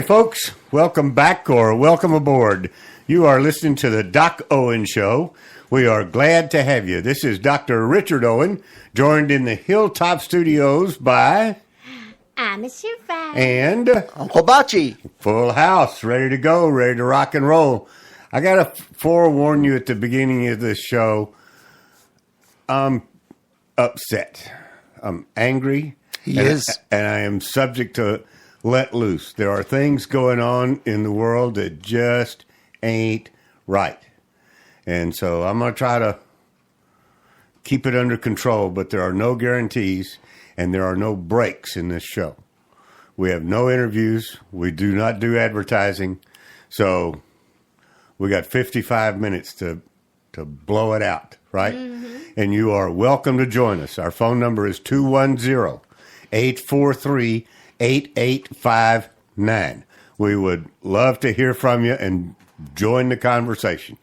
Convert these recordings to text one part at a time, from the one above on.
Folks, welcome back or welcome aboard. You are listening to the Doc Owen Show. We are glad to have you. This is Dr. Richard Owen, joined in the Hilltop Studios by... I'm a survivor. And... Uncle Bocce. Full house, ready to go, ready to rock and roll. I got to forewarn you at the beginning of this show, I'm upset. I'm angry. He is. And I am subject to let loose. There are things going on in the world that just ain't right. And so I'm going to try to keep it under control, but there are no guarantees and there are no breaks in this show. We have no interviews. We do not do advertising. So we got 55 minutes to blow it out, right? Mm-hmm. And you are welcome to join us. Our phone number is 210-843-8859. We would love to hear from you and join the conversation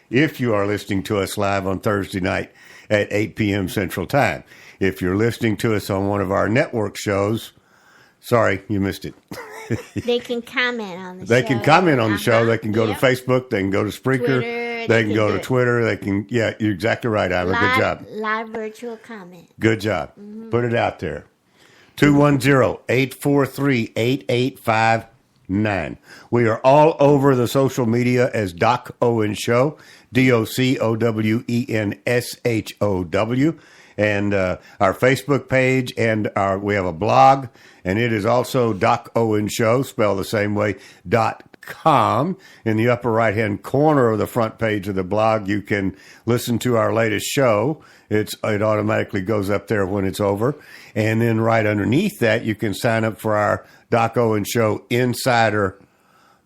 if you are listening to us live on Thursday night at 8 p.m. Central Time. If you're listening to us on one of our network shows, sorry, you missed it. They can comment on the show. They can comment on the show. They can go to Facebook. They can go to Spreaker. Twitter, they can go to Twitter. They can, yeah, you're exactly right, Ira. Good job. Live virtual comment. Good job. Mm-hmm. Put it out there. 210-843-8859. We are all over the social media as Doc Owen Show, DOCOWENSHOW. And our Facebook page, and we have a blog, and it is also Doc Owen Show, spelled the same way, .com. In the upper right-hand corner of the front page of the blog, you can listen to our latest show. It automatically goes up there when it's over. And then right underneath that, you can sign up for our Doc Owen Show Insider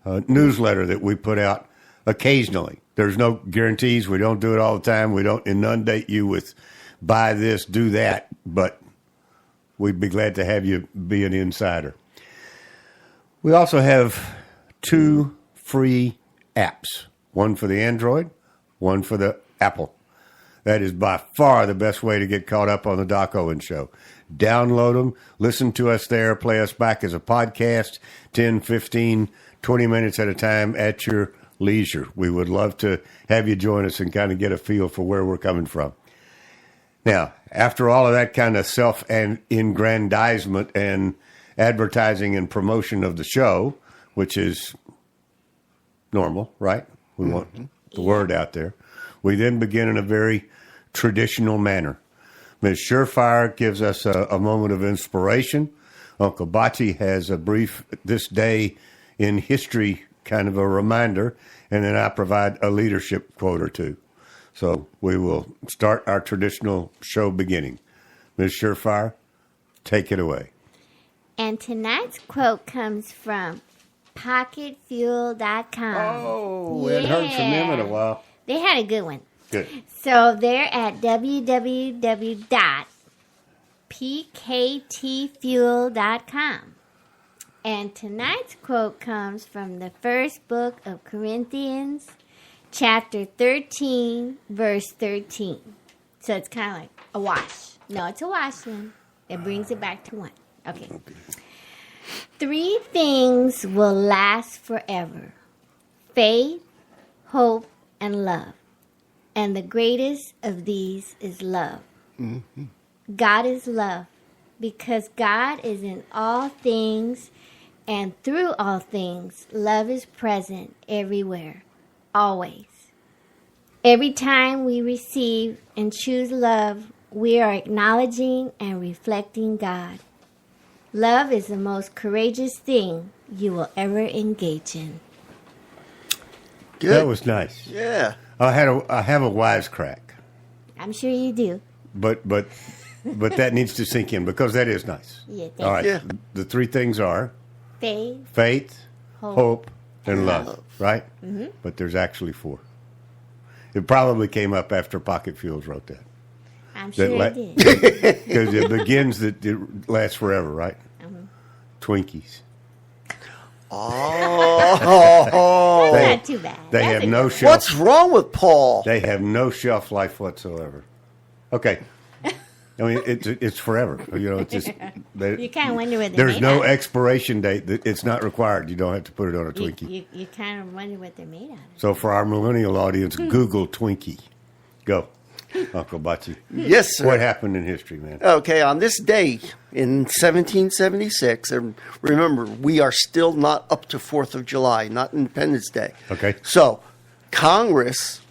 newsletter that we put out occasionally. There's no guarantees. We don't do it all the time. We don't inundate you with buy this, do that, but we'd be glad to have you be an insider. We also have 2 free apps, one for the Android, one for the Apple. That is by far the best way to get caught up on the Doc Owen Show. Download them, listen to us there, play us back as a podcast, 10, 15, 20 minutes at a time at your leisure. We would love to have you join us and kind of get a feel for where we're coming from. Now, after all of that kind of self-aggrandizement and advertising and promotion of the show, which is normal, right? We want the word out there. We then begin in a very traditional manner. Ms. Surefire gives us a moment of inspiration. Uncle Bocce has a brief this day in history kind of a reminder, and then I provide a leadership quote or two. So we will start our traditional show beginning. Ms. Surefire, take it away. And tonight's quote comes from pocketfuel.com. Oh, yeah. It heard from them in a while. They had a good one. Good. So they're at www.pktfuel.com. And tonight's quote comes from the first book of Corinthians, Chapter 13, verse 13. So it's kind of like a wash. No, it's a wash then. It brings it back to one. Okay. 3 things will last forever: faith, hope, and love. And the greatest of these is love. Mm-hmm. God is love because God is in all things, and through all things, love is present everywhere. Always. Every time we receive and choose love, we are acknowledging and reflecting God. Love is the most courageous thing you will ever engage in. Good. That was nice. Yeah. I have a wisecrack. I'm sure you do. But that needs to sink in because that is nice. Yeah, all right. Yeah. The 3 things are faith, hope, and love, right? Mm-hmm. But there's actually 4. It probably came up after Pocket Fuels wrote that. I'm sure it did. Because it begins that it lasts forever, right? Mm-hmm. Twinkies. Oh. That's not too bad. They have no shelf. What's wrong with Paul? They have no shelf life whatsoever. Okay. I mean, it's forever. You know, it's just You kind of wonder what they're there's made no out of. expiration date. It's not required. You don't have to put it on a Twinkie. You kind of wonder what they're made out of. So for our millennial audience, Google Twinkie. Go, Uncle Bocce. Yes, sir. What happened in history, man? Okay, on this day in 1776, and remember, we are still not up to 4th of July, not Independence Day. Okay. So, Congress,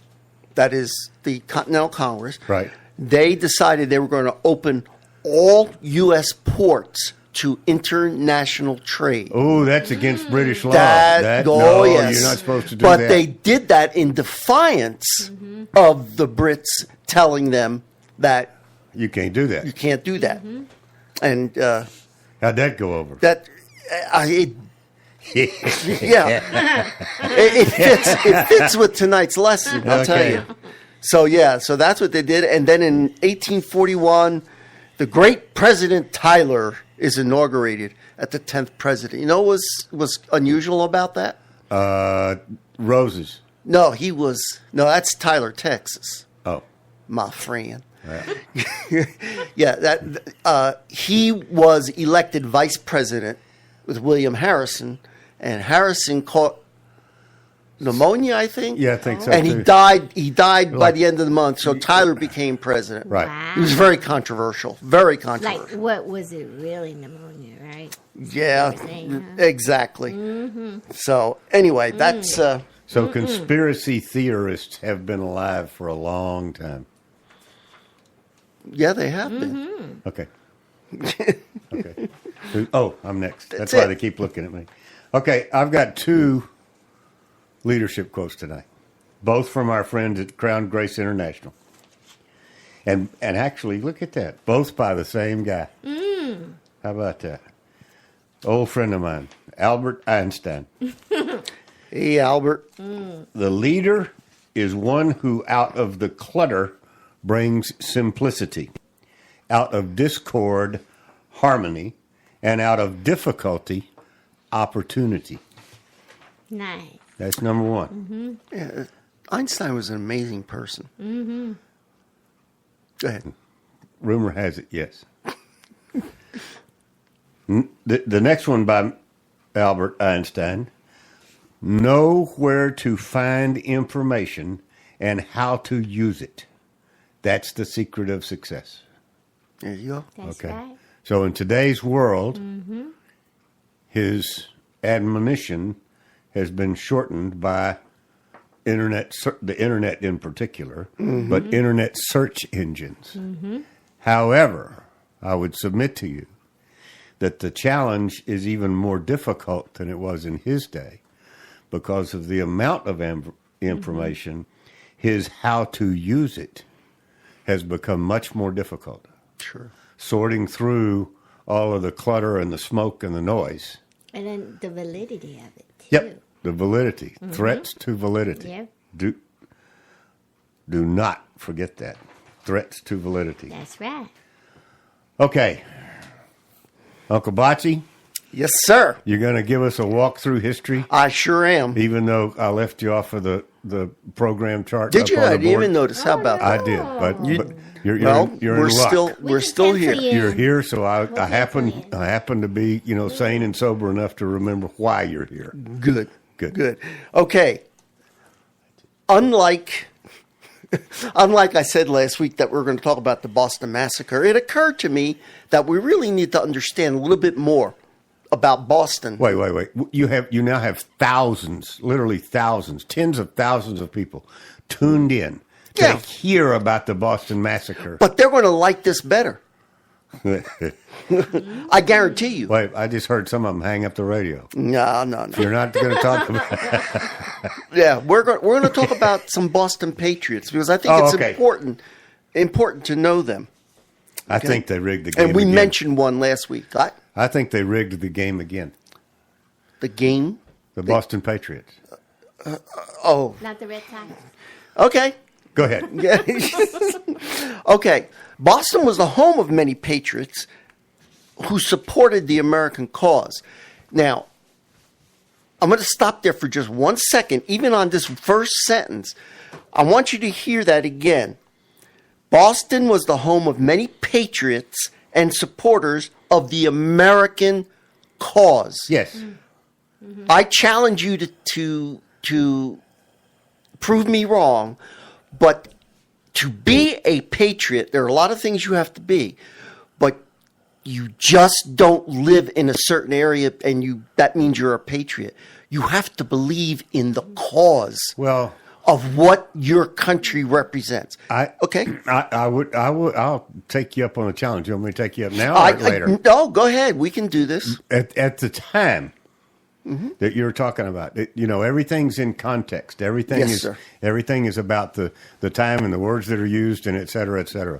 that is the Continental Congress, Right. they decided they were going to open all U.S. ports to international trade. Oh, that's against British law. No, yes. You're not supposed to do but that. they did that in defiance of the Brits telling them that You can't do that. you can't do that. And How'd that go over? that, yeah, it fits with tonight's lesson. I'll tell Okay. you. So that's what they did. And then in 1841, the great President Tyler is inaugurated at the 10th president. You know what was unusual about that? Roses. No, that's Tyler, Texas, Oh. my friend. Yeah. Yeah, he was elected vice president with William Harrison, and Harrison caught pneumonia, I think. Yeah, I think so, And too. he died by the end of the month. So Tyler became president. Right. Wow. He was very controversial. Very Like, controversial. what was it really? Pneumonia, right? Yeah, That's what you're saying, huh? exactly. So anyway, that's So conspiracy theorists have been alive for a long time. yeah, they have been. Okay. Okay. Oh, I'm next. That's That's why it. they keep looking at me. Okay, I've got two leadership quotes tonight, both from our friends at Crown Grace International. And actually, look at that, both by the same guy. How about that? Old friend of mine, Albert Einstein. Hey, Albert. The leader is one who out of the clutter brings simplicity, out of discord, harmony, and out of difficulty, opportunity. Nice. That's number one. Yeah, Einstein was an amazing person. Go ahead. Rumor has it, yes. The next one by Albert Einstein. Know where to find information and how to use it. That's the secret of success. There you go. That's Okay. right. So in today's world, his admonition has been shortened by the internet in particular, but internet search engines. However, I would submit to you that the challenge is even more difficult than it was in his day because of the amount of information. His how to use it has become much more difficult. Sure. Sorting through all of the clutter and the smoke and the noise. And then the validity of it, too. Yep. The validity. Threats to validity. Yep. Do not forget that. Threats to validity. That's right. Okay. Uncle Bocce, Yes, sir. you're going to give us a walk through history, I sure am. even though I left you off of the program chart. Did up you? on the I didn't board. even notice. How about I that? did, but you're Well, you're we're in luck. still We we're can still pencil here. you You're here, so I We'll happen pencil you I happen to be sane and sober enough to remember why you're here. Good. Good. Good. Okay. Unlike I said last week that we're going to talk about the Boston Massacre, it occurred to me that we really need to understand a little bit more about Boston. Wait. You now have thousands, literally thousands, tens of thousands of people tuned in to Yeah. hear about the Boston Massacre. But they're going to like this better. I guarantee you. Wait, I just heard some of them hang up the radio. No. You're not going to talk about. Yeah, we're going to talk about some Boston Patriots because I think Oh, it's okay. important to know them. I think they rigged the game. And we again. mentioned one last week. I think they rigged the game again. The game. The Boston Patriots. Oh, Not the Red Sox. okay. Go ahead. Yeah. Okay. Boston was the home of many patriots who supported the American cause. Now, I'm going to stop there for just 1 second, even on this first sentence. I want you to hear that again. Boston was the home of many patriots and supporters of the American cause. Yes. I challenge you to prove me wrong, but to be a patriot, there are a lot of things you have to be, but you just don't live in a certain area and that means you're a patriot. You have to believe in the cause Well, of what your country represents. Okay? I'll take you up on a challenge. You want me to take you up now or later? No, go ahead. We can do this. At the time that you're talking about, everything's in context. Everything Yes, is sir. everything is about the time and the words that are used and et cetera, et cetera.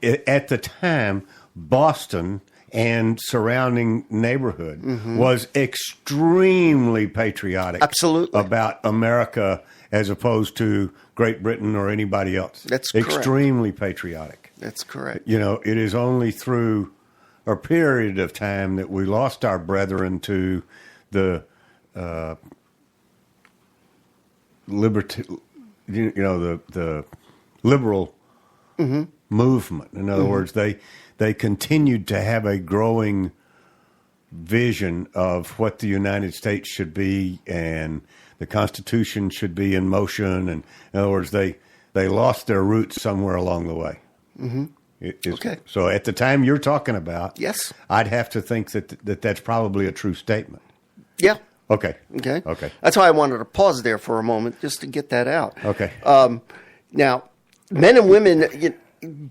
At the time, Boston and surrounding neighborhood was extremely patriotic. Absolutely. About America as opposed to Great Britain or anybody else. That's correct. Extremely patriotic. That's correct. It is only through a period of time that we lost our brethren to the the liberal movement. In other words, they continued to have a growing vision of what the United States should be and the Constitution should be in motion. And in other words, they lost their roots somewhere along the way. Okay. So at the time you're talking about, Yes. I'd have to think that's probably a true statement. Yeah. Okay. Okay. That's why I wanted to pause there for a moment just to get that out. Okay. Now, men and women,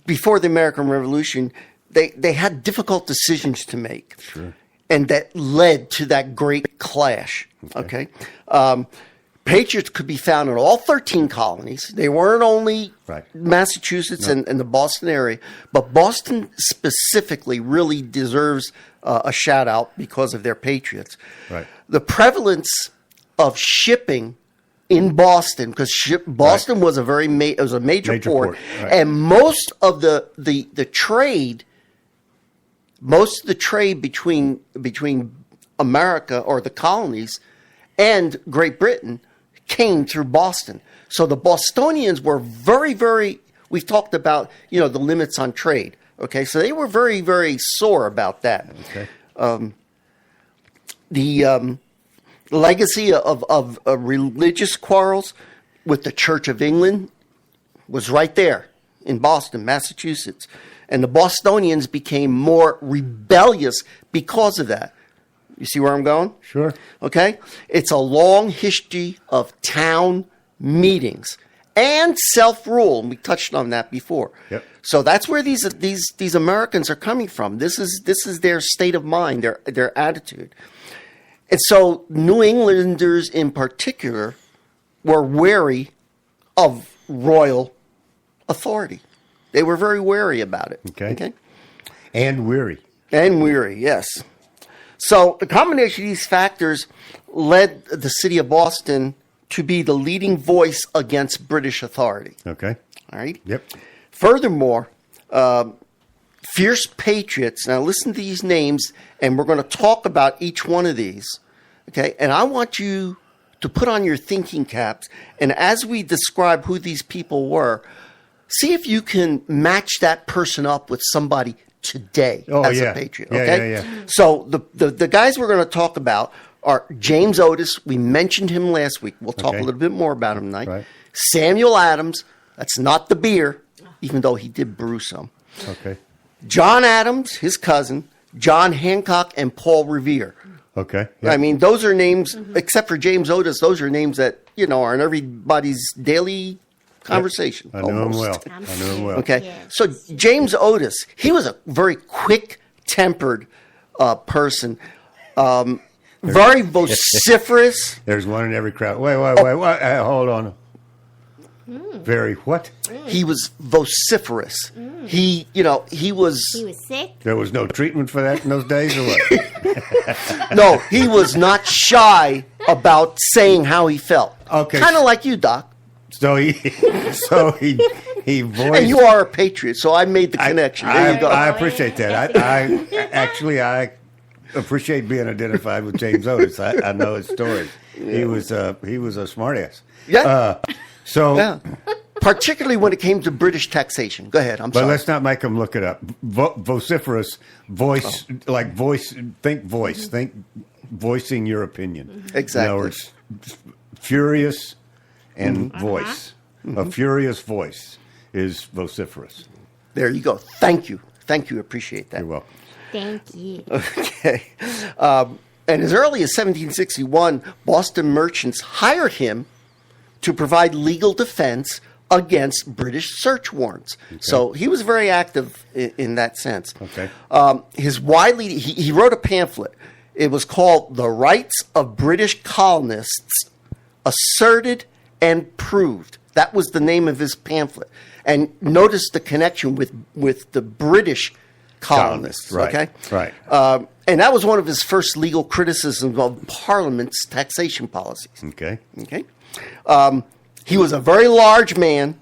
before the American Revolution, they had difficult decisions to make. Sure. And that led to that great clash. Okay. Patriots could be found in all 13 colonies. They weren't only Right. Massachusetts and the Boston area, but Boston specifically really deserves a shout out because of their patriots. Right. The prevalence of shipping in Boston, because Boston was a very major port, right. and most of the trade. Most of the trade between America or the colonies and Great Britain came through Boston. So the Bostonians were very, very, we've talked about, the limits on trade. Okay. So they were very, very sore about that. Okay. The legacy of religious quarrels with the Church of England was right there in Boston, Massachusetts. And the Bostonians became more rebellious because of that. You see where I'm going? Sure. Okay? It's a long history of town meetings and self-rule. And we touched on that before. Yep. So that's where these Americans are coming from. This is their state of mind, their attitude. And so New Englanders in particular were wary of royal authority. They were very wary about it. Okay. And weary. And weary, yes. So the combination of these factors led the city of Boston to be the leading voice against British authority. Okay. All right? Yep. Furthermore, fierce patriots, now listen to these names, and we're going to talk about each one of these. Okay? And I want you to put on your thinking caps, and as we describe who these people were, see if you can match that person up with somebody today as a patriot. Okay? Yeah. So the guys we're going to talk about are James Otis. We mentioned him last week. We'll talk a little bit more about him tonight. Right. Samuel Adams. That's not the beer, even though he did brew some. Okay. John Adams, his cousin. John Hancock and Paul Revere. Okay. I mean, those are names, except for James Otis, those are names that, are in everybody's daily conversation. I know him well. I'm I know him well. Okay. Yes. So James Otis, he was a very quick-tempered person, very vociferous. There's one in every crowd. Wait. Hold on. Very what? He was vociferous. He was. He was sick. There was no treatment for that in those days, or what? No, he was not shy about saying how he felt. Okay. Kind of like you, Doc. So he voiced. And you are a patriot, so I made the connection. There you go. I appreciate that. I appreciate being identified with James Otis. I know his story. He was a smartass. Yeah. So Yeah. particularly when it came to British taxation. Go ahead. I'm But sorry. let's not make them look it up. Vociferous, voice, like voice, think voice, think voicing your opinion. Exactly. In other words, furious and voice. A furious voice is vociferous. There you go. Thank you. Thank you. Appreciate that. You're welcome. Thank you. Okay. And as early as 1761, Boston merchants hired him to provide legal defense against British search warrants. So he was very active in that sense. Okay. He wrote a pamphlet. It was called The Rights of British Colonists Asserted and Proved. That was the name of his pamphlet. And notice the connection with the British colonists. Right. Okay. Right. And that was one of his first legal criticisms of Parliament's taxation policies. Okay. Okay. He was a very large man.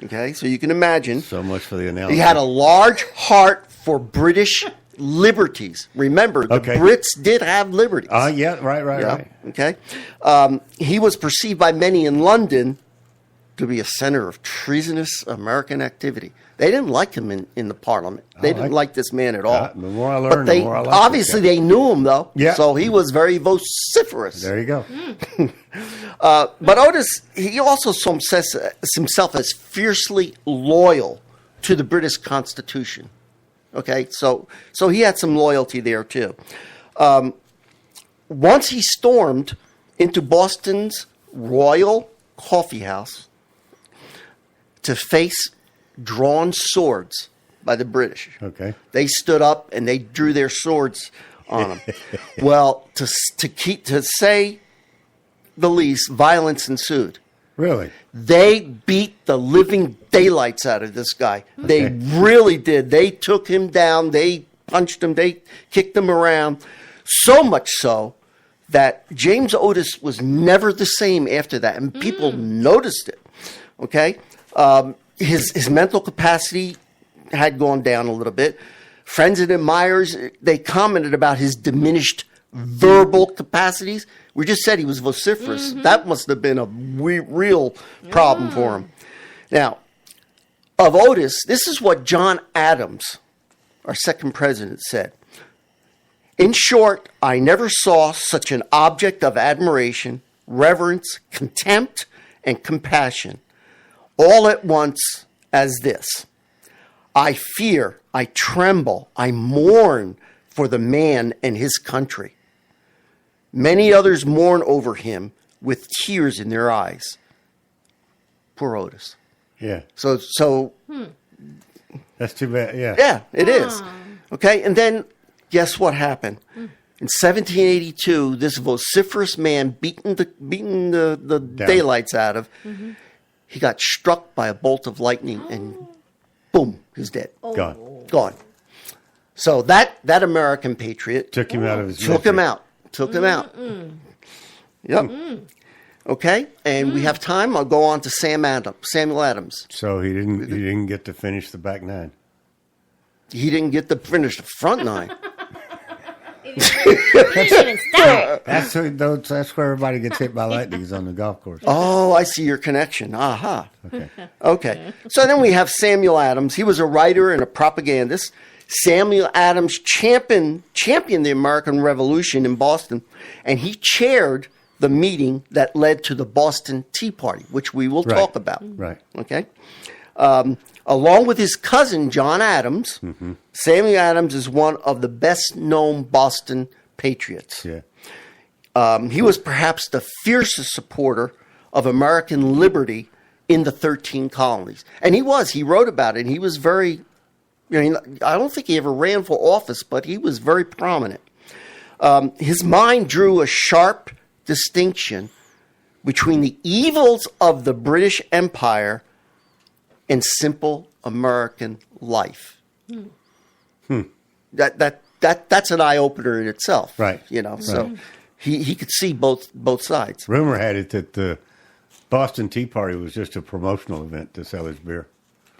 Okay, so you can imagine. So much for the analogy. He had a large heart for British liberties. Remember, the Okay. Brits did have liberties. Yeah, right. Yeah, okay. He was perceived by many in London to be a center of treasonous American activity. They didn't like him in the Parliament. They didn't like this man at all. The more I learn, but they, the more I like obviously this guy. they knew him, though. Yeah. So he was very vociferous. There you go. But Otis, he also saw himself as fiercely loyal to the British Constitution. Okay, so he had some loyalty there too. Once he stormed into Boston's Royal Coffee House to face drawn swords by the British. Okay. They stood up and they drew their swords on him. Well, to say the least, violence ensued. Really? They beat the living daylights out of this guy. They really did. They took him down. They punched him. They kicked him around. So much so that James Otis was never the same after that. And people noticed it. Okay? His mental capacity had gone down a little bit. Friends and admirers, they commented about his diminished verbal capacities. We just said he was vociferous. That must have been a real problem for him. Now, of Otis, this is what John Adams, our second president, said. In short, I never saw such an object of admiration, reverence, contempt, and compassion, all at once as this. I fear, I tremble, I mourn for the man and his country. Many others mourn over him with tears in their eyes. Poor Otis. Yeah. So That's too bad. Yeah. yeah, it is. Okay, and then guess what happened? In 1782, this vociferous man, beaten the daylights out of, he got struck by a bolt of lightning and boom, he's dead. Gone. So that American patriot Took him out of his took him out. Took him out. Yep. Okay, and we have time. I'll go on to Samuel Adams. So he didn't get to finish the back nine. He didn't get to finish the front nine. He didn't even start. That's where everybody gets hit by lightning is on the golf course. Oh, I see your connection. Aha. Okay. Okay. So then we have Samuel Adams. He was a writer and a propagandist. Samuel Adams championed the American Revolution in Boston, and he chaired the meeting that led to the Boston Tea Party, which we will talk about. Right. Okay. Along with his cousin, John Adams, Samuel Adams is one of the best-known Boston patriots. Yeah. He was perhaps the fiercest supporter of American liberty in the 13 colonies. And he wrote about it, and he was very, I don't think he ever ran for office, but he was very prominent. His mind drew a sharp distinction between the evils of the British Empire and simple American life. That's an eye opener in itself, Right. So he could see both sides. Rumor had it that the Boston Tea Party was just a promotional event to sell his beer.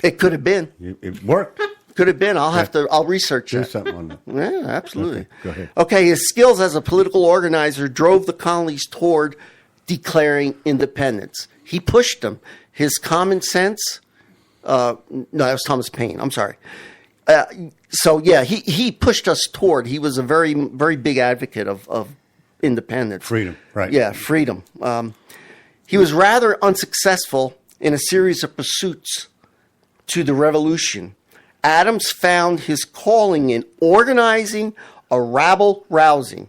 It could have been. It worked. Could have been. I'll research Do that. something on that. Yeah, absolutely. Okay, go ahead. Okay, his skills as a political organizer drove the colonies toward declaring independence. He pushed them. his common sense. No, that was Thomas Paine. I'm sorry. So yeah, he pushed us toward. He was a very, very big advocate of independence, Freedom, right? Yeah, freedom. He was rather unsuccessful in a series of pursuits to the revolution. Adams found his calling in organizing a rabble-rousing.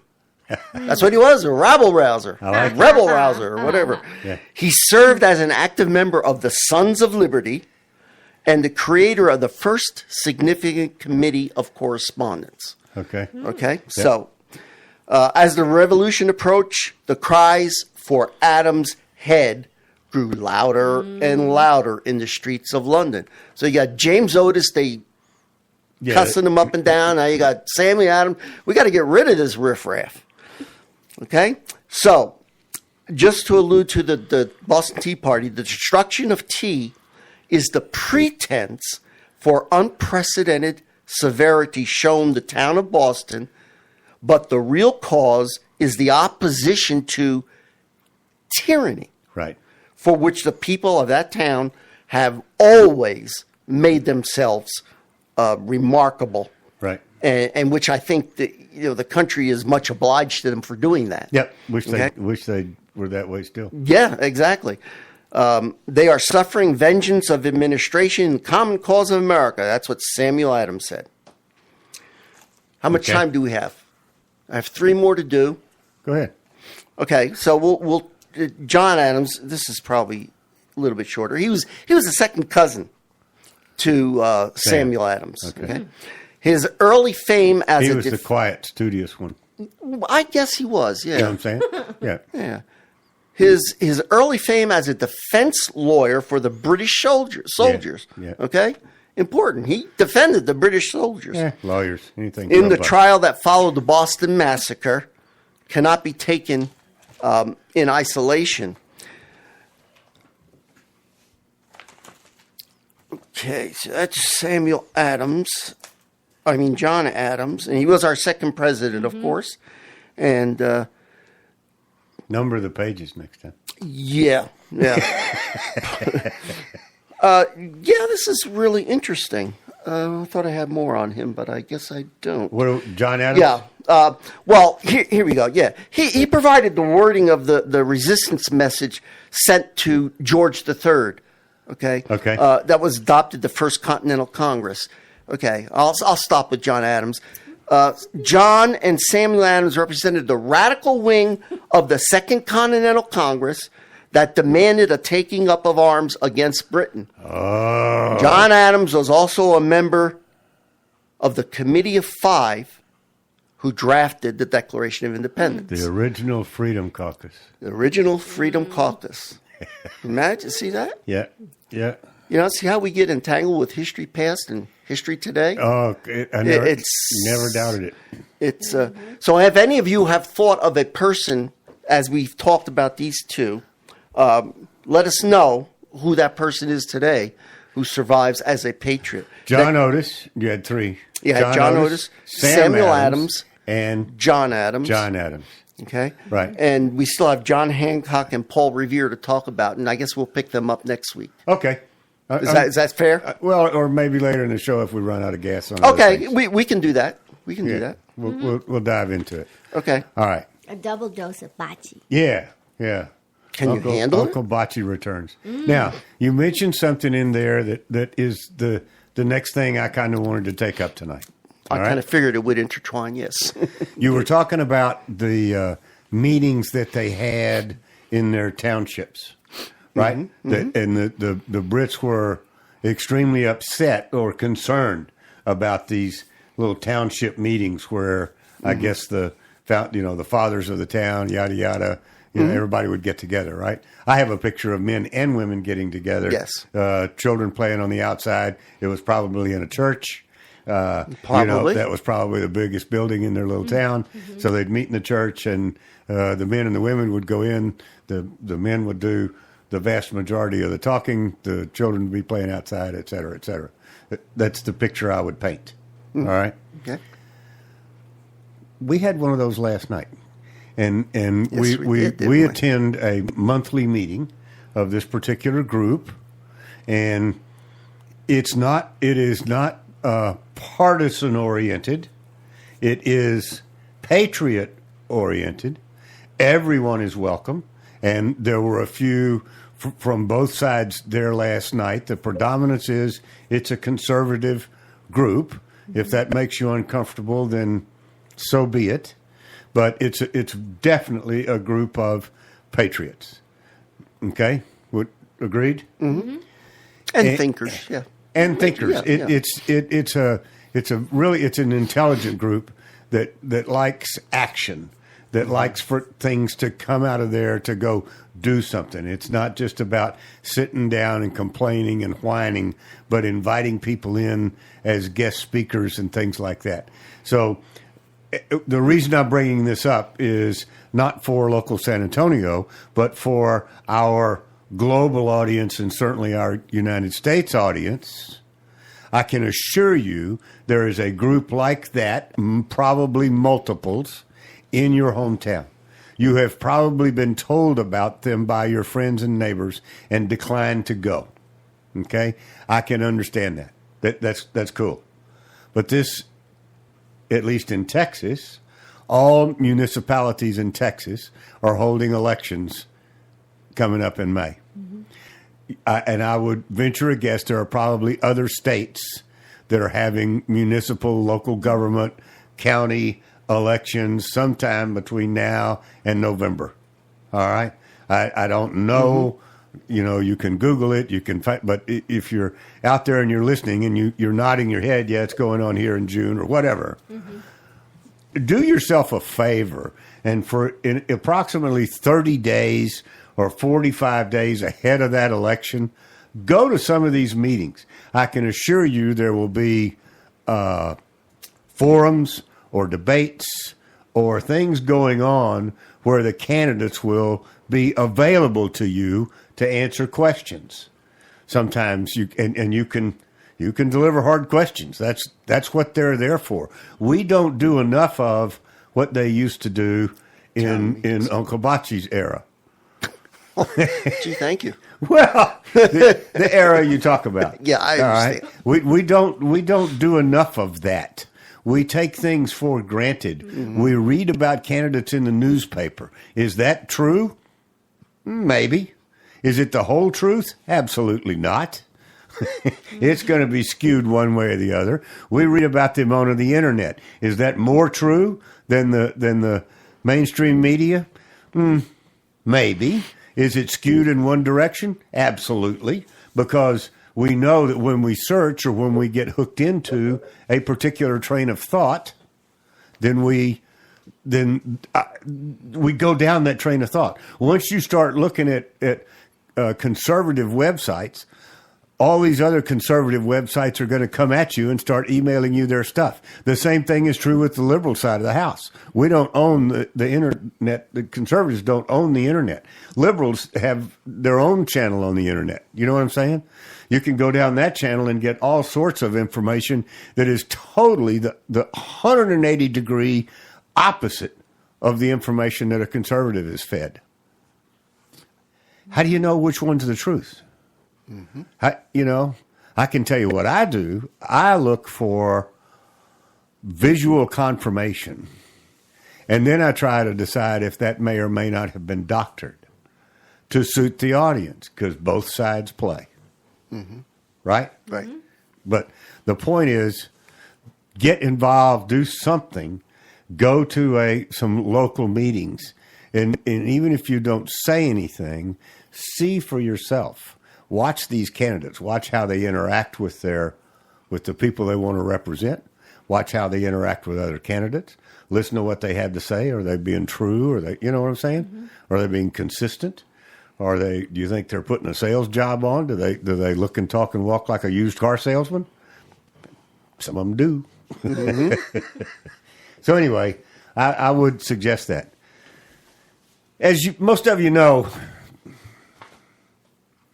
That's what he was, a rabble-rouser, like rebel-rouser, or whatever. Yeah. He served as an active member of the Sons of Liberty and the creator of the first significant committee of correspondence. Okay. Okay, so as the revolution approached, the cries for Adams' head grew louder and louder in the streets of London. So you got James Otis, they cussing him up and down. Now you got Samuel Adams. We got to get rid of this riffraff. Okay, so just to allude to the Boston Tea Party, the destruction of tea is the pretense for unprecedented severity shown the town of Boston, but the real cause is the opposition to tyranny, Right. for which the people of that town have always made themselves remarkable, Right. and which I think the country is much obliged to them for doing that. Yep. Wish Okay. they were that way still. Yeah, exactly. They are suffering vengeance of administration in the common cause of America. That's what Samuel Adams said. How much Okay. time do we have? I have 3 more to do. Go ahead. Okay, so we'll John Adams. This is probably a little bit shorter. He was a second cousin to Samuel Adams. Okay. His early fame as He a was the quiet, studious one. I guess he was. Yeah. You know what I'm saying? Yeah. Yeah. His early fame as a defense lawyer for the British soldiers. Yeah. Okay? Important. He defended the British soldiers. Yeah. Lawyers, anything. In the robust. trial that followed the Boston Massacre cannot be taken in isolation. Okay, so that's Samuel Adams. John Adams. And he was our second president, of course. And Number the pages next time. yeah. This is really interesting. I thought I had more on him, but I guess I don't. John Adams? Yeah. Well, here we go. Yeah. He provided the wording of the resistance message sent to George III. Okay. Okay. That was adopted the First Continental Congress. Okay. I'll stop with John Adams. John and Samuel Adams represented the radical wing of the Second Continental Congress that demanded a taking up of arms against Britain. Oh. John Adams was also a member of the Committee of Five who drafted the Declaration of Independence. The original Freedom Caucus. The original Freedom Caucus. Imagine, see that? Yeah. Yeah. You know, see how we get entangled with history past and history today? Oh, I never doubted it. It's so. If any of you have thought of a person, as we've talked about these two, let us know who that person is today, who survives as a patriot. John Otis. You had 3. You had John Otis, Samuel Adams, and John Adams. John Adams. Okay, Right. And we still have John Hancock and Paul Revere to talk about, and I guess we'll pick them up next week. Okay. Is that fair? Well, or maybe later in the show if we run out of gas on other Okay, things. we can do that. We can do that. We'll dive into it. Okay. All right. A double dose of bocce. Yeah. Can you handle Uncle Bocce returns. Now, you mentioned something in there that is the next thing I kind of wanted to take up tonight. I kind of figured it would intertwine, yes. You were talking about the meetings that they had in their townships, right? And the Brits were extremely upset or concerned about these little township meetings where I guess the fathers of the town, yada yada, everybody would get together, right? I have a picture of men and women getting together. Yes. Children playing on the outside. It was probably in a church. Probably. That was probably the biggest building in their little town. So they'd meet in the church, and the men and the women would go in. The men would do the vast majority of the talking. The children would be playing outside, et cetera, et cetera. That's the picture I would paint. All right. Okay. We had one of those last night, and Yes, we did, didn't we we? attend a monthly meeting of this particular group, and it is not partisan oriented. It is patriot oriented. Everyone is welcome, and there were a few from both sides there last night. The predominance is it's a conservative group. If that makes you uncomfortable, then so be it. But it's definitely a group of patriots. Okay, agreed? Mm-hmm. And thinkers, yeah. And thinkers. Yeah, It's an intelligent group that likes action, that likes for things to come out of there to go do something. It's not just about sitting down and complaining and whining, but inviting people in as guest speakers and things like that. So the reason I'm bringing this up is not for local San Antonio, but for our global audience and certainly our United States audience. I can assure you there is a group like that, probably multiples, in your hometown. You have probably been told about them by your friends and neighbors and declined to go. Okay? I can understand that. That's cool. But this, at least in Texas, all municipalities in Texas are holding elections coming up in May. Mm-hmm. And I would venture a guess there are probably other states that are having municipal, local government, county elections sometime between now and November. All right? I don't know. Mm-hmm. You know, you can Google it. You can find, but if you're out there and you're listening and you're nodding your head, yeah, it's going on here in June or whatever. Mm-hmm. Do yourself a favor, and for in approximately 30 days or 45 days ahead of that election, go to some of these meetings. I can assure you there will be forums or debates or things going on where the candidates will be available to you to answer questions. Sometimes you can deliver hard questions. That's what they're there for. We don't do enough of what they used to do in Uncle Bocce's era. Gee, thank you. Well, the era you talk about. Yeah, I understand. Right? We don't do enough of that. We take things for granted. Mm-hmm. We read about candidates in the newspaper. Is that true? Maybe. Is it the whole truth? Absolutely not. It's going to be skewed one way or the other. We read about them on the internet. Is that more true than the mainstream media? Maybe. Is it skewed in one direction? We know that when we search or when we get hooked into a particular train of thought, then we go down that train of thought. Once you start looking at conservative websites, all these other conservative websites are going to come at you and start emailing you their stuff. The same thing is true with the liberal side of the house. We don't own the internet. The conservatives don't own the internet. Liberals have their own channel on the internet. You know what I'm saying? You can go down that channel and get all sorts of information that is totally the 180-degree opposite of the information that a conservative is fed. How do you know which one's the truth? Mm-hmm. I can tell you what I do. I look for visual confirmation, and then I try to decide if that may or may not have been doctored to suit the audience, because both sides play. Mm-hmm. Right? Right. Mm-hmm. But the point is, get involved, do something, go to some local meetings, and even if you don't say anything, see for yourself. Watch these candidates. Watch how they interact with the people they want to represent. Watch how they interact with other candidates. Listen to what they have to say. Are they being true? You know what I'm saying? Mm-hmm. Are they being consistent? Do you think they're putting a sales job on? Do they look and talk and walk like a used car salesman? Some of them do. Mm-hmm. So anyway, I would suggest that. As most of you know,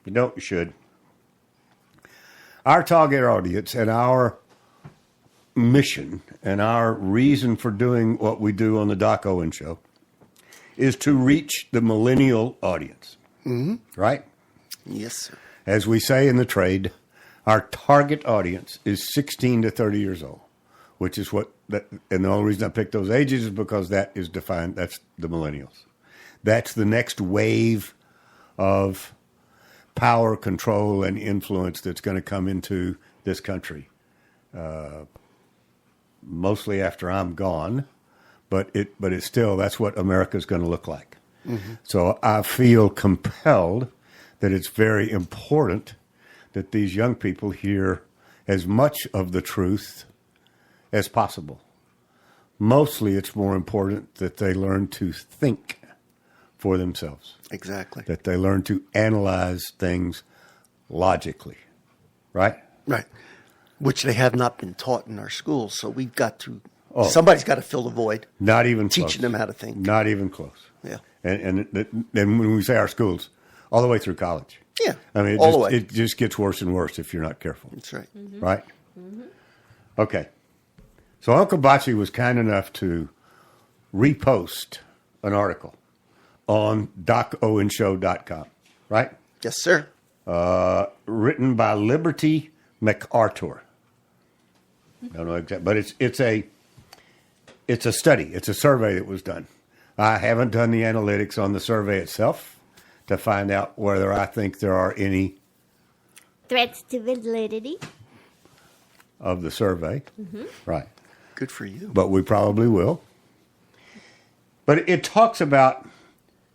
you don't, you should. Our target audience and our mission and our reason for doing what we do on the Doc Owen Show is to reach the millennial audience. Mm-hmm. Right? Yes, sir. As we say in the trade, our target audience is 16 to 30 years old, which is and the only reason I picked those ages is because that is defined, that's the millennials. That's the next wave of power, control, and influence that's going to come into this country. Mostly after I'm gone, but it's still, that's what America's going to look like. Mm-hmm. So I feel compelled that it's very important that these young people hear as much of the truth as possible. Mostly it's more important that they learn to think for themselves. Exactly. That they learn to analyze things logically. Right? Right. Which they have not been taught in our schools. So we've got to, somebody's got to fill the void. Not even teaching close. them how to think. Not even close. Yeah. And when we say our schools, all the way through college. Yeah. I mean, it just gets worse and worse if you're not careful. That's right. Mm-hmm. Right? Mm-hmm. Okay. So Uncle Bocce was kind enough to repost an article on docowenshow.com, right? Yes, sir. Written by Liberty MacArthur. I don't know exactly, but it's a study. It's a survey that was done. I haven't done the analytics on the survey itself to find out whether I think there are any threats to validity of the survey. Mm-hmm. Right. Good for you. But we probably will. But it talks about,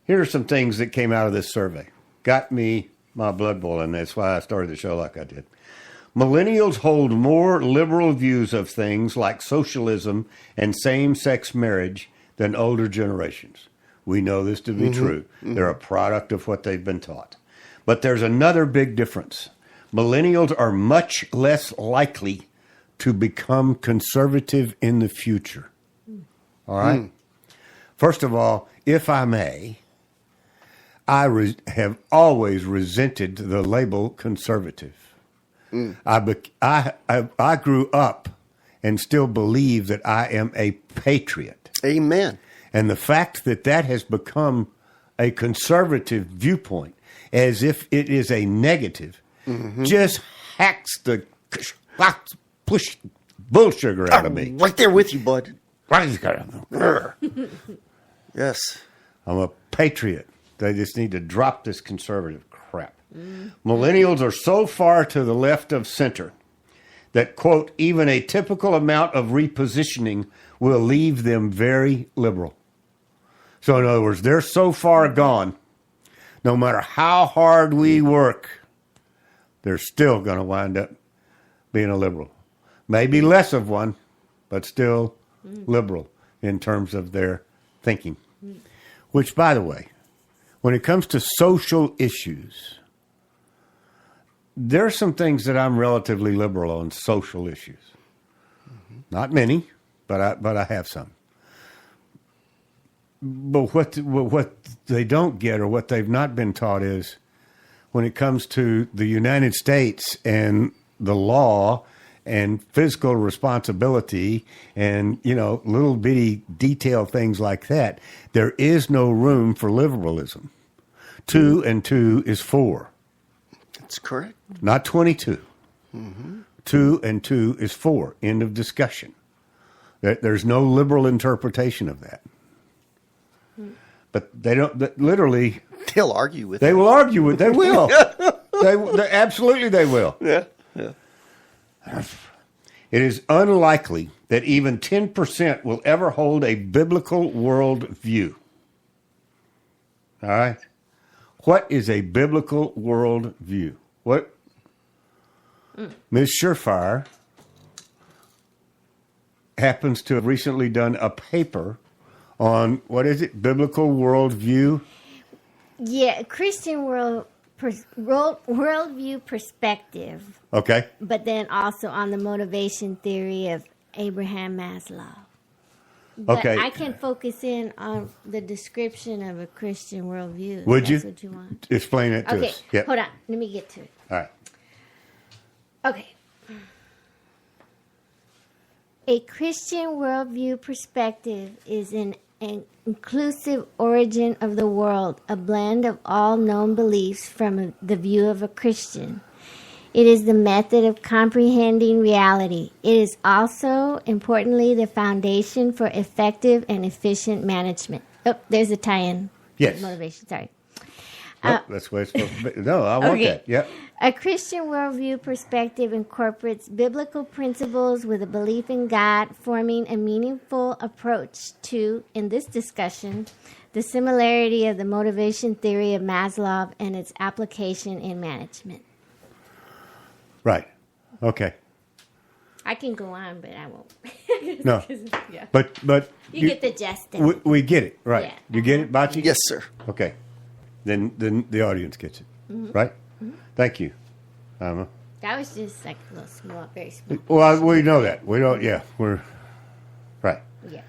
here are some things that came out of this survey. Got me my blood boiling. That's why I started the show like I did. Millennials hold more liberal views of things like socialism and same-sex marriage than older generations. We know this to be true. Mm-hmm. They're a product of what they've been taught. But there's another big difference. Millennials are much less likely to become conservative in the future. All right? First of all, if I may, I have always resented the label conservative. I grew up and still believe that I am a patriot. Amen. And the fact that that has become a conservative viewpoint, as if it is a negative, just hacks the push bull sugar out of me. Right there with you, bud. Yes. I'm a patriot. They just need to drop this conservative crap. Millennials are so far to the left of center that, quote, even a typical amount of repositioning will leave them very liberal. So in other words, they're so far gone, no matter how hard we work, they're still going to wind up being a liberal. Maybe less of one, but still liberal in terms of their thinking. Which, by the way, when it comes to social issues, there are some things that I'm relatively liberal on social issues. Not many, but I have some. But what they don't get, or what they've not been taught, is when it comes to the United States and the law and fiscal responsibility and, little bitty detail things like that, there is no room for liberalism. 2 and 2 is 4. That's correct. Not 22. 2 and 2 is 4. End of discussion. There's no liberal interpretation of that. But they don't, literally. They'll argue with They will argue with They will. they absolutely they will. Yeah. It is unlikely that even 10% will ever hold a biblical world view. All right? What is a biblical world view? What? Ms. Surefire happens to have recently done a paper on, what is it, biblical world view? Yeah, Christian worldview perspective. Okay. But then also on the motivation theory of Abraham Maslow. But Okay. I can focus in on the description of a Christian worldview. Would you? That's what you want. Explain it to Okay, us. Yep. hold on. Let me get to it. All right. Okay. A Christian worldview perspective is an an inclusive origin of the world, a blend of all known beliefs from the view of a Christian. It is the method of comprehending reality. It is also, importantly, the foundation for effective and efficient management. Oh, there's a tie-in. Yes. Motivation, sorry. That's what it's supposed to be. No, I want that. Yep. A Christian worldview perspective incorporates biblical principles with a belief in God, forming a meaningful approach to, in this discussion, the similarity of the motivation theory of Maslow and its application in management. Right. Okay. I can go on, but I won't. No. Yeah. But You get the gist of it. we get it, right? Yeah. You get it, Bachi? Yes, sir. Okay. Then the audience gets it, right? Thank you, Alma. That was just like a little small, very small. Well, we know that. We don't. Yeah, we're right. Yeah.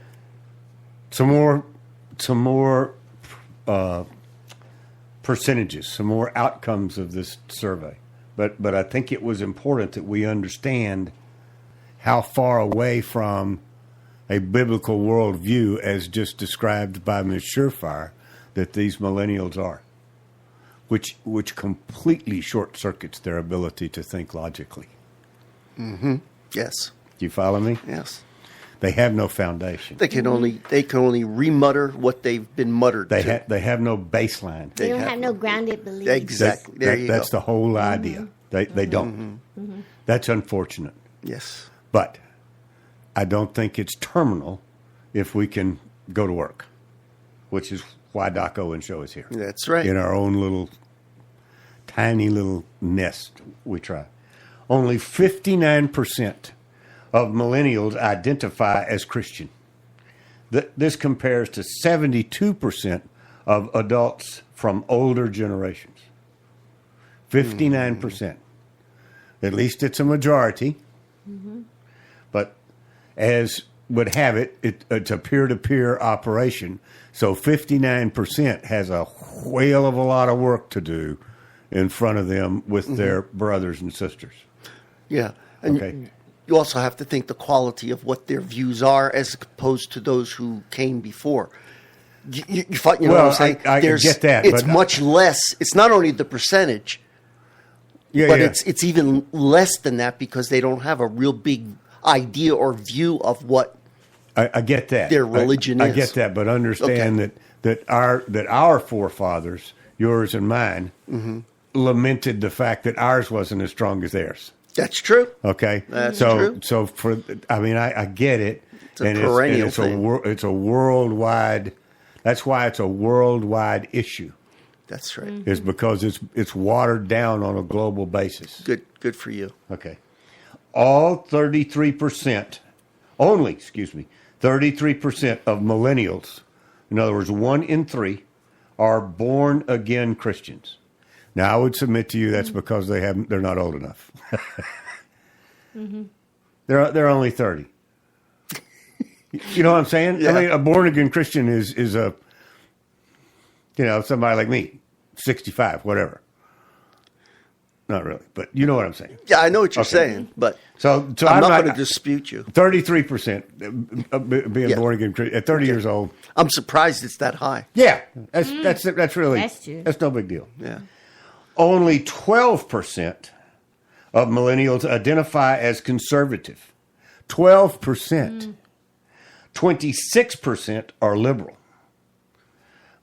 Some more percentages, some more outcomes of this survey. But I think it was important that we understand how far away from a biblical worldview, as just described by Ms. Surefire, that these millennials are, which completely short circuits their ability to think logically. Mm-hmm. Yes. Do you follow me? Yes. They have no foundation. They can only remutter what they've been muttered to. They have no baseline. They don't have no grounded beliefs. Exactly. There you go. That's the whole idea. They don't. That's unfortunate. Yes. But I don't think it's terminal if we can go to work, which is why Doc Owen Show is here. That's right. In our own little, tiny little nest, we try. Only 59% of millennials identify as Christian. This compares to 72% of adults from older generations. 59%. At least it's a majority. But as would have it, it's a peer-to-peer operation. So 59% has a whale of a lot of work to do in front of them with their brothers and sisters. Yeah. And Okay. you also have to think the quality of what their views are as opposed to those who came before. You know what I'm saying? I get that. It's but much less. It's not only the percentage, but it's even less than that because they don't have a real big idea or view of what I get that. their religion I is. get that, but understand that our forefathers, yours and mine, lamented the fact that ours wasn't as strong as theirs. That's true. Okay, That's so true. I get it. It's a perennial thing. It's a worldwide. That's why it's a worldwide issue. That's right. Is because it's watered down on a global basis. Good for you. Okay. All 33%, only, 33% of millennials, in other words, 1 in 3, are born again Christians. Now, I would submit to you that's because they're not old enough. They're only 30. You know what I'm saying? Yeah. I mean, a born again Christian is a, somebody like me, 65, whatever. Not really, but you know what I'm saying. Yeah, I know what you're saying, but So I'm not going to dispute you. 33% being Yeah. born again Christian at 30 years old. I'm surprised it's that high. Yeah, that's really That's true. that's no big deal. Yeah. Only 12% of millennials identify as conservative. 12%. 26% are liberal.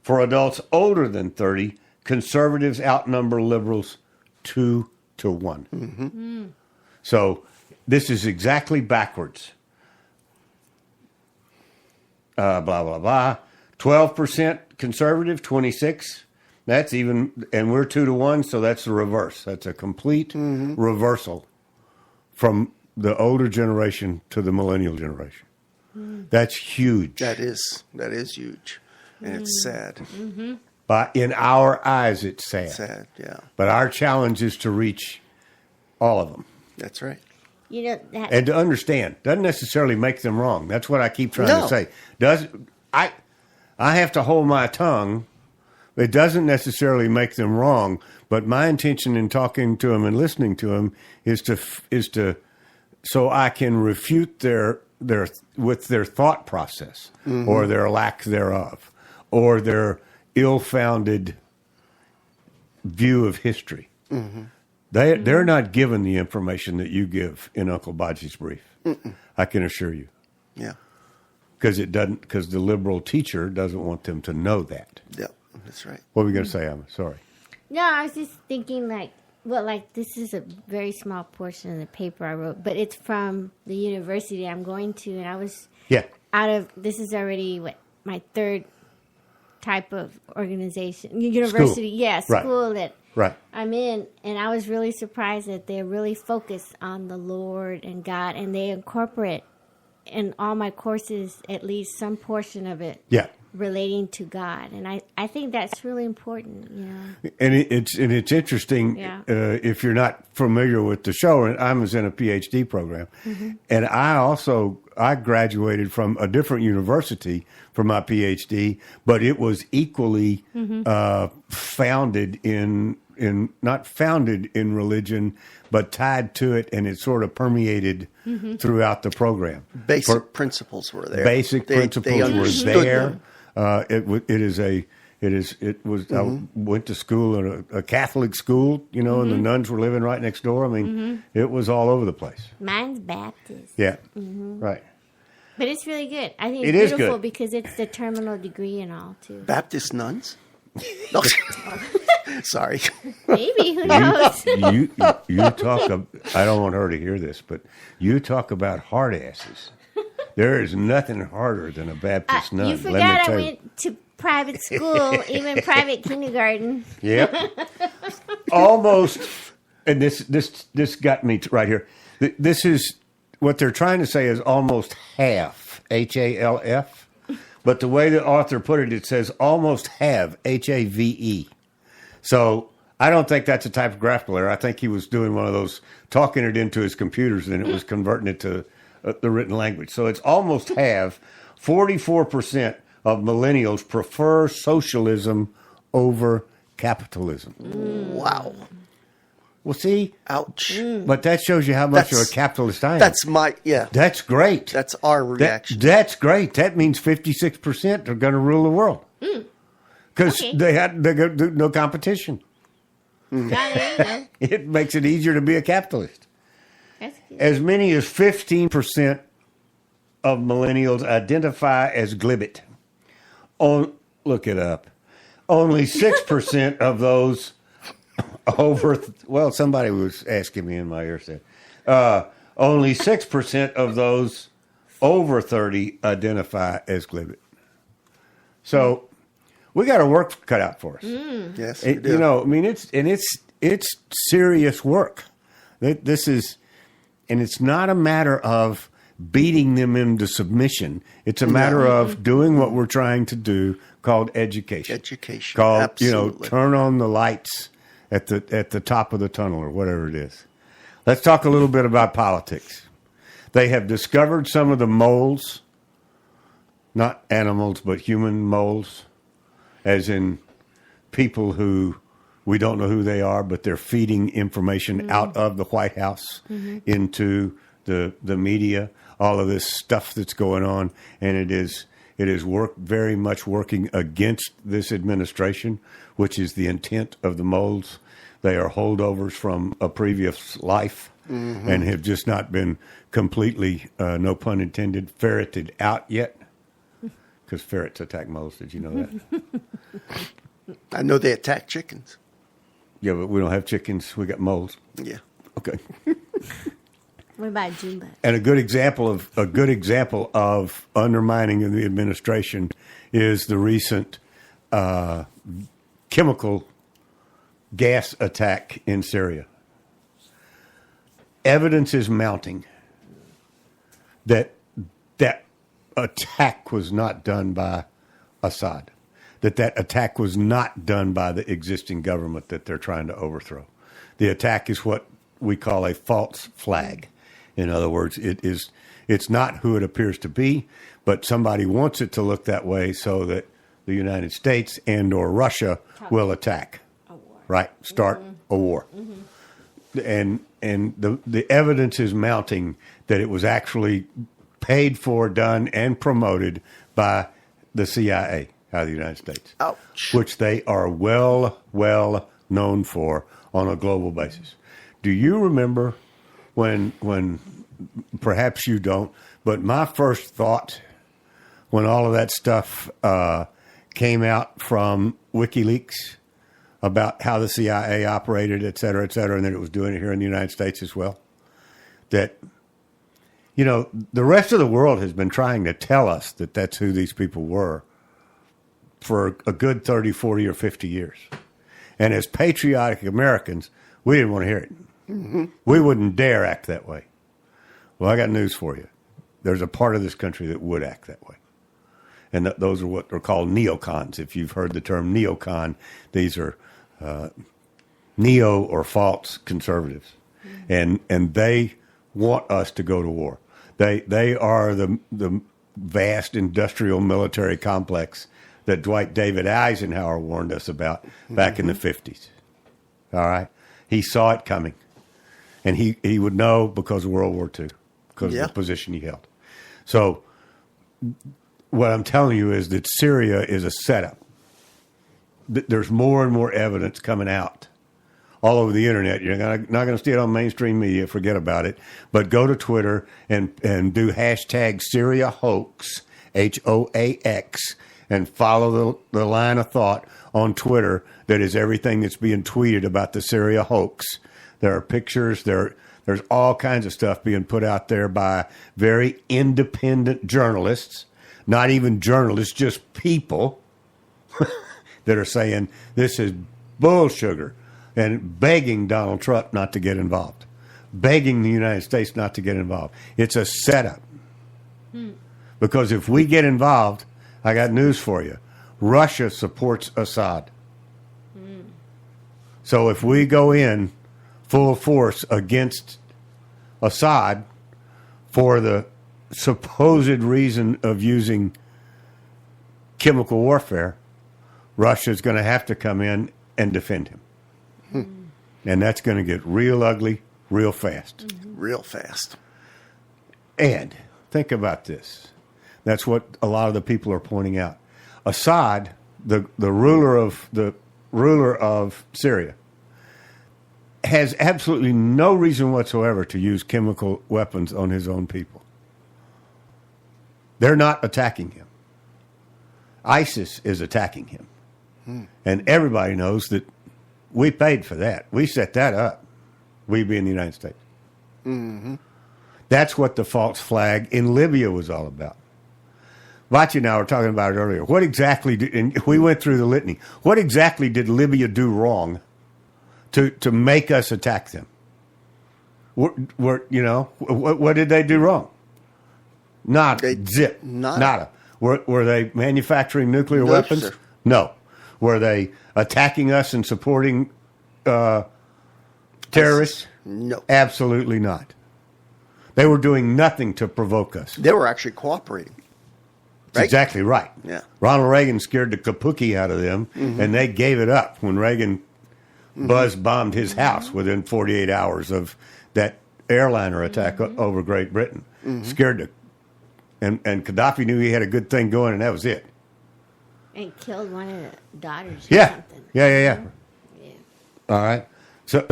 For adults older than 30, conservatives outnumber liberals 2 to 1. So this is exactly backwards. Blah, blah, blah. 12% conservative, 26. That's even, and we're 2 to 1, so that's the reverse. That's a complete reversal from the older generation to the millennial generation. That's huge. That is huge. And it's sad. But in our eyes, it's sad. Sad, yeah. But our challenge is to reach all of them. That's right. And to understand. Doesn't necessarily make them wrong. That's what I keep trying No. to say. I have to hold my tongue. It doesn't necessarily make them wrong, but my intention in talking to them and listening to them is to so I can refute their their thought process or their lack thereof or their ill-founded view of history. They're not given the information that you give in Uncle Bodgie's brief. I can assure you. Yeah. Because the liberal teacher doesn't want them to know that. Yeah, that's right. What were we going to say, Emma? Sorry. No, I was just thinking this is a very small portion of the paper I wrote, but it's from the university I'm going to, and I was this is already my third type of organization, university, school that I'm in, and I was really surprised that they're really focused on the Lord and God, and they incorporate in all my courses at least some portion of it relating to God, and I think that's really important. And it's interesting if you're not familiar with the show. And I was in a PhD program, and I graduated from a different university for my PhD, but it was equally founded in not founded in religion, but tied to it, and it sort of permeated through the program. Basic principles were there. Basic principles were there. I went to school in a Catholic school, and the nuns were living right next door. I mean, it was all over the place. Mine's Baptist. Yeah, right. But it's really good. I think it's beautiful because it's the terminal degree and all, too. Baptist nuns? No. Sorry. Maybe, who knows? You talk. I don't want her to hear this, but you talk about hard asses. There is nothing harder than a Baptist nun. You forgot I went to private school, even private kindergarten. Yep. Almost. And this got me right here. This is what they're trying to say is almost half, HALF. But the way the author put it, it says almost have, HAVE. So I don't think that's a typographical error. I think he was doing one of those, talking it into his computers, and it was converting it to the written language. So it's almost have. 44% of millennials prefer socialism over capitalism. Wow. Well, see? Ouch. But that shows you how much of a capitalist I am. That's That's great. That's our reaction. That's great. That means 56% are going to rule the world. Because they got no competition. It makes it easier to be a capitalist. That's good. As many as 15% of millennials identify as glibet. Look it up. Only 6% of those somebody was asking me in my ear said, only 6% of those over 30 identify as glibet. So we got our work cut out for us. Yes, we do. It's serious work. This is, and it's not a matter of beating them into submission. It's a matter of doing what we're trying to do, called education. Education, called absolutely. Turn on the lights at the top of the tunnel or whatever it is. Let's talk a little bit about politics. They have discovered some of the moles, not animals, but human moles, as in people who we don't know who they are, but they're feeding information out of the White House into the media, all of this stuff that's going on, and it is very much working against this administration, which is the intent of the moles. They are holdovers from a previous life and have just not been completely, no pun intended, ferreted out yet. Because ferrets attack moles. Did you know that? I know they attack chickens. Yeah, but we don't have chickens. We got moles. Yeah. Okay. What about Jumba? And a good example of undermining of the administration is the recent chemical gas attack in Syria. Evidence is mounting that attack was not done by Assad, that attack was not done by the existing government that they're trying to overthrow. The attack is what we call a false flag. In other words, it's not who it appears to be, but somebody wants it to look that way so that the United States and or Russia will attack. Right? Start a war. And the evidence is mounting that it was actually paid for, done, and promoted by the CIA out of the United States. Ouch. Which they are well known for on a global basis. Do you remember when perhaps you don't, but my first thought when all of that stuff came out from WikiLeaks about how the CIA operated, et cetera, and that it was doing it here in the United States as well, that, you know, the rest of the world has been trying to tell us that that's who these people were for a good 30, 40, or 50 years. And as patriotic Americans, we didn't want to hear it. Mm-hmm. We wouldn't dare act that way. Well, I got news for you. There's a part of this country that would act that way. And those are what are called neocons. If you've heard the term neocon, these are neo or false conservatives. Mm-hmm. And they want us to go to war. They are the vast industrial military complex that Dwight David Eisenhower warned us about back in the 50s. All right? He saw it coming. And he would know because of World War II, because of the position he held. So what I'm telling you is that Syria is a setup. There's more and more evidence coming out all over the internet. You're not going to see it on mainstream media. Forget about it. But go to Twitter and do hashtag Syria hoax, HOAX, and follow the line of thought on Twitter that is everything that's being tweeted about the Syria hoax. There are pictures. There's all kinds of stuff being put out there by very independent journalists, not even journalists, just people that are saying this is bull sugar and begging Donald Trump not to get involved, begging the United States not to get involved. It's a setup. Because if we get involved, I got news for you. Russia supports Assad. So if we go in full force against Assad for the supposed reason of using chemical warfare, Russia's going to have to come in and defend him. And that's going to get real ugly real fast. Real fast. And think about this. That's what a lot of the people are pointing out. Assad, the ruler of Syria, has absolutely no reason whatsoever to use chemical weapons on his own people. They're not attacking him. ISIS is attacking him. And everybody knows that we paid for that. We set that up. We being the United States. Mm-hmm. That's what the false flag in Libya was all about. Vachi and I were talking about it earlier. What exactly and we went through the litany. What exactly did Libya do wrong to make us attack them? What did they do wrong? Nada. Were they manufacturing nuclear weapons? Sir. No. Were they attacking us and supporting terrorists? No. Absolutely not. They were doing nothing to provoke us. They were actually cooperating. That's exactly right. Yeah. Ronald Reagan scared the kapuki out of them, and they gave it up when Reagan buzz-bombed his house within 48 hours of that airliner attack over Great Britain. Scared the... And Gaddafi knew he had a good thing going, and that was it. And killed one of the daughters or something. Yeah. All right. So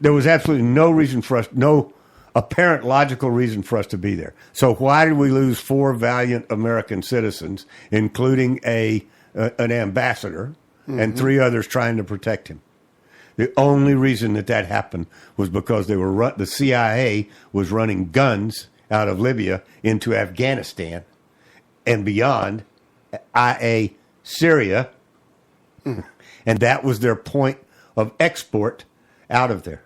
there was absolutely no reason for us, no apparent logical reason for us to be there. So why did we lose 4 valiant American citizens, including an ambassador and 3 others trying to protect him? The only reason that happened was because the CIA was running guns out of Libya into Afghanistan and beyond, i.e. Syria, and that was their point of export out of there.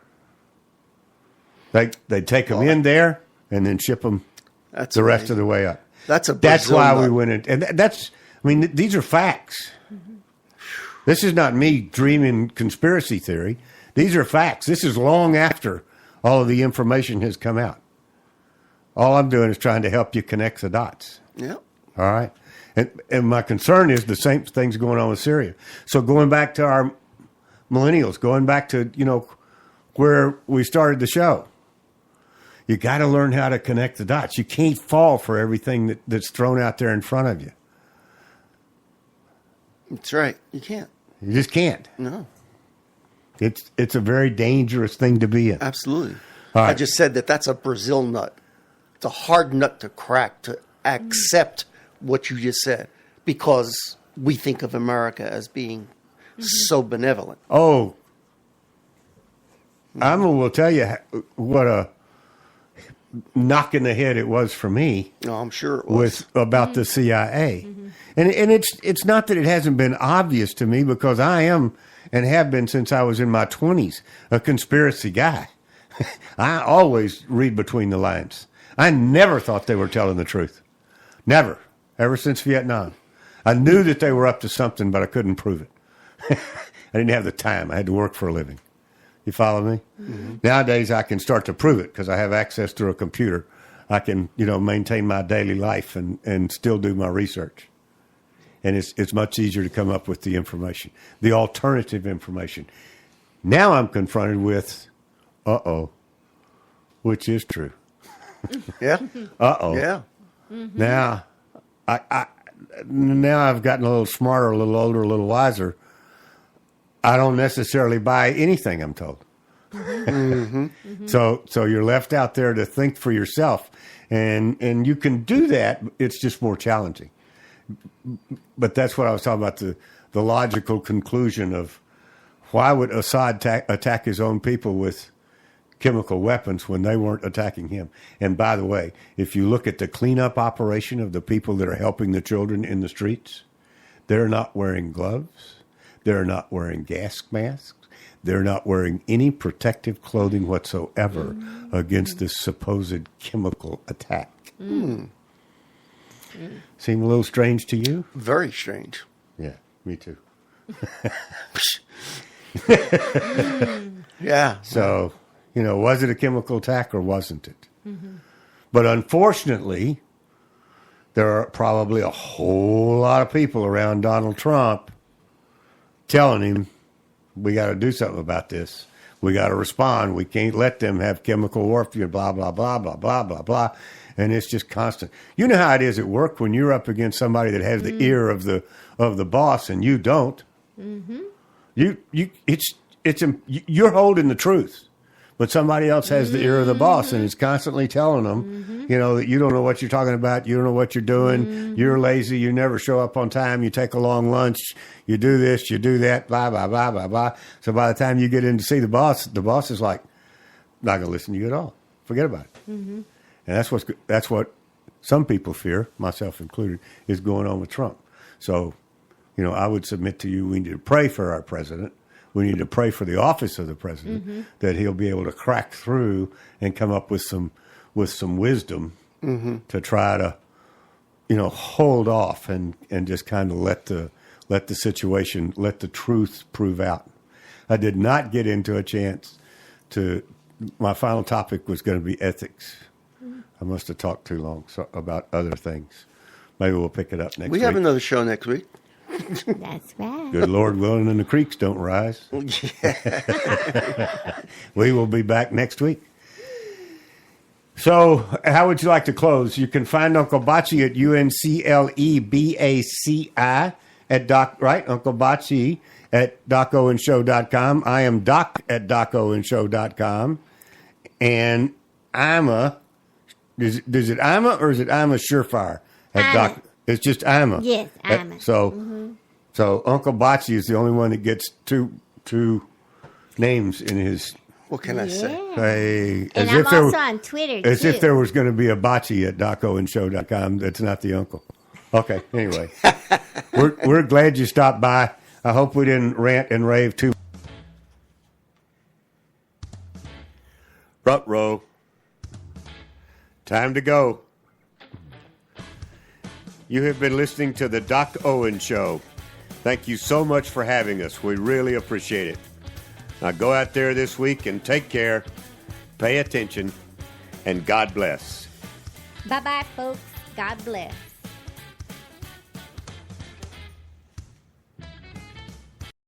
They'd take them in there and then ship them the rest of the way up. That's why we went in. And these are facts. This is not me dreaming conspiracy theory. These are facts. This is long after all of the information has come out. All I'm doing is trying to help you connect the dots. Yeah. All right. And my concern is the same things going on with Syria. So going back to our millennials, going back to, where we started the show. You got to learn how to connect the dots. You can't fall for everything that's thrown out there in front of you. That's right. You can't. You just can't. No. It's a very dangerous thing to be in. Absolutely. All right. I just said that's a Brazil nut. It's a hard nut to crack, to accept what you just said, because we think of America as being so benevolent. Oh, I will tell you what a knock in the head it was for me. Oh, I'm sure it was. About the CIA. And it's not that it hasn't been obvious to me, because I am and have been since I was in my 20s a conspiracy guy. I always read between the lines. I never thought they were telling the truth. Never. Ever since Vietnam. I knew that they were up to something, but I couldn't prove it. I didn't have the time. I had to work for a living. You follow me? Mm-hmm. Nowadays, I can start to prove it because I have access to a computer. I can, maintain my daily life and still do my research. And it's much easier to come up with the information, the alternative information. Now I'm confronted with, which is true. Yeah. Yeah. Mm-hmm. Now, now I've gotten a little smarter, a little older, a little wiser. I don't necessarily buy anything I'm told. Mm-hmm. So you're left out there to think for yourself, and you can do that. It's just more challenging. But that's what I was talking about, the logical conclusion of why would Assad attack his own people with chemical weapons when they weren't attacking him. And by the way, if you look at the cleanup operation of the people that are helping the children in the streets, they're not wearing gloves. They're not wearing gas masks. They're not wearing any protective clothing whatsoever against this supposed chemical attack. Seem a little strange to you? Very strange. Yeah, me too. Yeah. So, was it a chemical attack or wasn't it? But unfortunately, there are probably a whole lot of people around Donald Trump telling him, we got to do something about this. We got to respond. We can't let them have chemical warfare, blah, blah, blah, blah, blah, blah, blah. And it's just constant. You know how it is at work when you're up against somebody that has the ear of the boss and you don't. You're holding the truth, but somebody else has the ear of the boss and is constantly telling them, that you don't know what you're talking about. You don't know what you're doing. You're lazy. You never show up on time. You take a long lunch. You do this. You do that. Blah, blah, blah, blah, blah. So by the time you get in to see the boss is like, not going to listen to you at all. Forget about it. And that's what some people fear, myself included, is going on with Trump. So, I would submit to you, we need to pray for our president. We need to pray for the office of the president that he'll be able to crack through and come up with some wisdom to try to, hold off and just kind of let the situation, let the truth prove out. I did not get into a chance to. My final topic was going to be ethics. I must have talked too long about other things. Maybe we'll pick it up next week. We have another show next week. That's right. Good Lord willing, and the creeks don't rise. We will be back next week. So, how would you like to close? You can find Uncle Bocce at UNCLEBACI at Doc, right? Uncle Bocce at DocOwenShow.com. I am Doc at DocOwenShow.com. And Ima, is it Ima or is it Ima Surefire? At Doc, it's just Ima. Yes, Ima. So Uncle Bocce is the only one that gets two names in his. What can I say? Hey, and I'm also on Twitter, as too. if there was going to be a Bocce at DocOwenShow.com. That's not the uncle. Okay, anyway. we're glad you stopped by. I hope we didn't rant and rave too. Front row. Time to go. You have been listening to the Doc Owen Show. Thank you so much for having us. We really appreciate it. Now go out there this week and take care, pay attention, and God bless. Bye-bye, folks. God bless.